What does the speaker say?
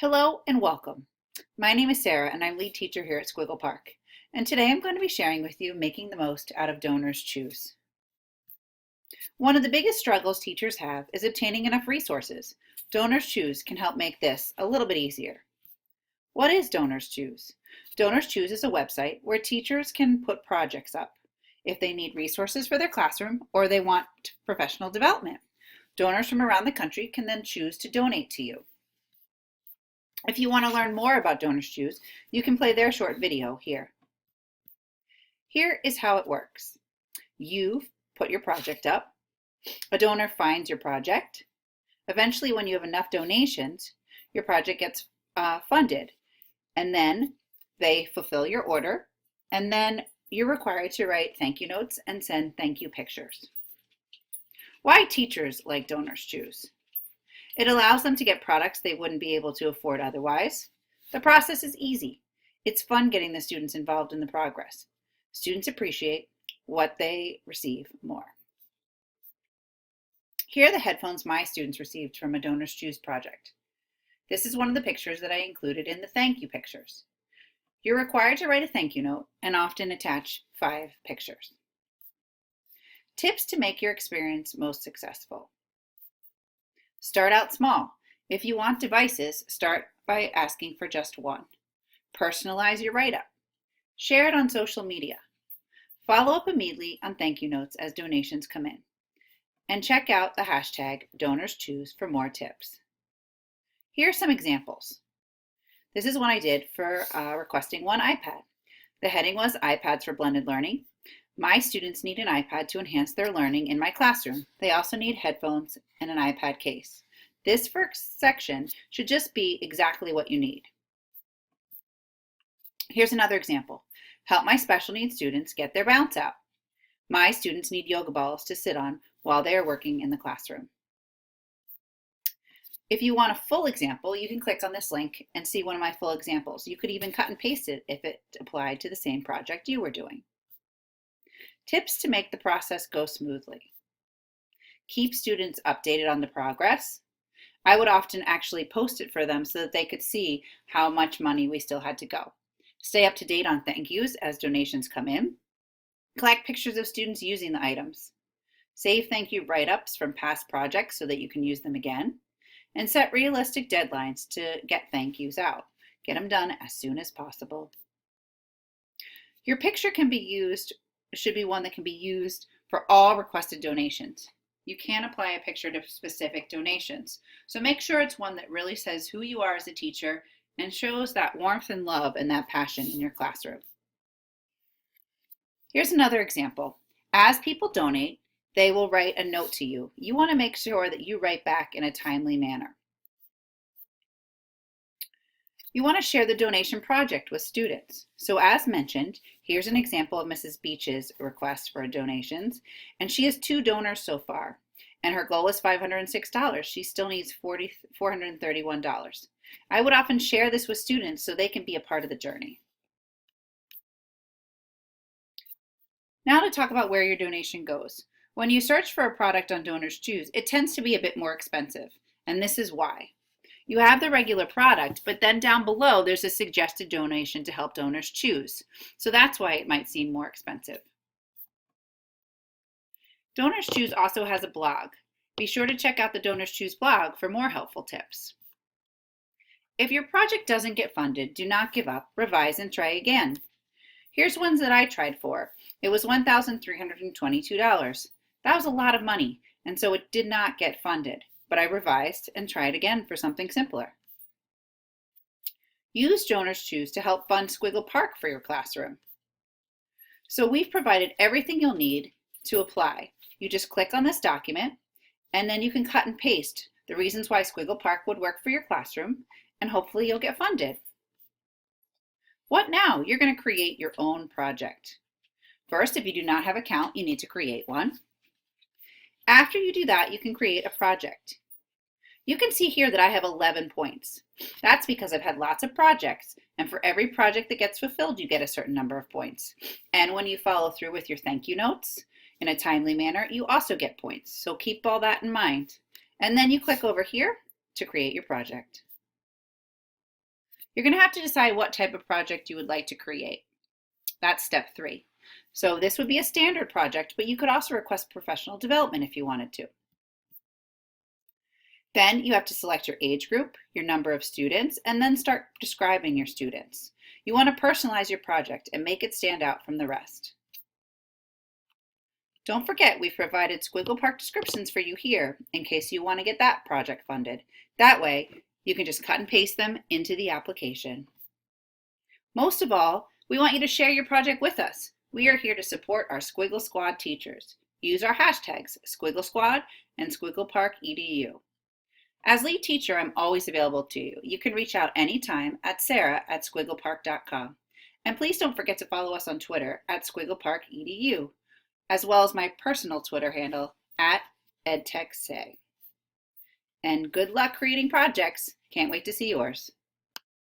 Hello and welcome. My name is Sarah and I'm lead teacher here at Squiggle Park. And today I'm going to be sharing with you making the most out of DonorsChoose. One of the biggest struggles teachers have is obtaining enough resources. DonorsChoose can help make this a little bit easier. What is DonorsChoose? DonorsChoose is a website where teachers can put projects up if they need resources for their classroom or they want professional development. Donors from around the country can then choose to donate to you. If you want to learn more about DonorsChoose, you can play their short video here. Here is how it works. You put your project up. A donor finds your project. Eventually, when you have enough donations, your project gets funded. And then they fulfill your order. And then you're required to write thank you notes and send thank you pictures. Why teachers like DonorsChoose? It allows them to get products they wouldn't be able to afford otherwise. The process is easy. It's fun getting the students involved in the progress. Students appreciate what they receive more. Here are the headphones my students received from a DonorsChoose project. This is one of the pictures that I included in the thank you pictures. You're required to write a thank you note and often attach 5 pictures. Tips to make your experience most successful. Start out small. If you want devices, start by asking for just one. Personalize your write-up. Share it on social media. Follow up immediately on thank you notes as donations come in. And check out the hashtag DonorsChoose for more tips. Here are some examples. This is one I did for requesting one iPad. The heading was iPads for Blended Learning. My students need an iPad to enhance their learning in my classroom. They also need headphones and an iPad case. This first section should just be exactly what you need. Here's another example. Help my special needs students get their bounce out. My students need yoga balls to sit on while they are working in the classroom. If you want a full example, you can click on this link and see one of my full examples. You could even cut and paste it if it applied to the same project you were doing. Tips to make the process go smoothly. Keep students updated on the progress. I would often actually post it for them so that they could see how much money we still had to go. Stay up to date on thank yous as donations come in. Collect pictures of students using the items. Save thank you write-ups from past projects so that you can use them again. And set realistic deadlines to get thank yous out. Get them done as soon as possible. Your picture should be one that can be used for all requested donations. You can't apply a picture to specific donations. So make sure it's one that really says who you are as a teacher and shows that warmth and love and that passion in your classroom. Here's another example. As people donate, they will write a note to you. You want to make sure that you write back in a timely manner. You want to share the donation project with students. So as mentioned, here's an example of Mrs. Beach's request for donations, and she has 2 donors so far, and her goal is $506. She still needs $431. I would often share this with students so they can be a part of the journey. Now to talk about where your donation goes. When you search for a product on DonorsChoose, it tends to be a bit more expensive, and this is why. You have the regular product, but then down below there's a suggested donation to help donors choose. So that's why it might seem more expensive. DonorsChoose also has a blog. Be sure to check out the DonorsChoose blog for more helpful tips. If your project doesn't get funded, do not give up, revise, and try again. Here's ones that I tried for. It was $1,322. That was a lot of money, and so it did not get funded. But I revised and tried again for something simpler. Use DonorsChoose to help fund Squiggle Park for your classroom. So we've provided everything you'll need to apply. You just click on this document, and then you can cut and paste the reasons why Squiggle Park would work for your classroom, and hopefully you'll get funded. What now? You're going to create your own project. First, if you do not have an account, you need to create one. After you do that, you can create a project. You can see here that I have 11 points. That's because I've had lots of projects, and for every project that gets fulfilled, you get a certain number of points. And when you follow through with your thank you notes in a timely manner, you also get points. So keep all that in mind. And then you click over here to create your project. You're going to have to decide what type of project you would like to create. That's step 3. So this would be a standard project, but you could also request professional development if you wanted to. Then you have to select your age group, your number of students, and then start describing your students. You want to personalize your project and make it stand out from the rest. Don't forget, we've provided Squiggle Park descriptions for you here in case you want to get that project funded. That way, you can just cut and paste them into the application. Most of all, we want you to share your project with us. We are here to support our Squiggle Squad teachers. Use our hashtags Squiggle Squad and Squiggle Park EDU. As lead teacher, I'm always available to you. You can reach out anytime at sarah@squigglepark.com. And please don't forget to follow us on Twitter at SquiggleParkEDU, as well as my personal Twitter handle at EdTechSay. And good luck creating projects. Can't wait to see yours.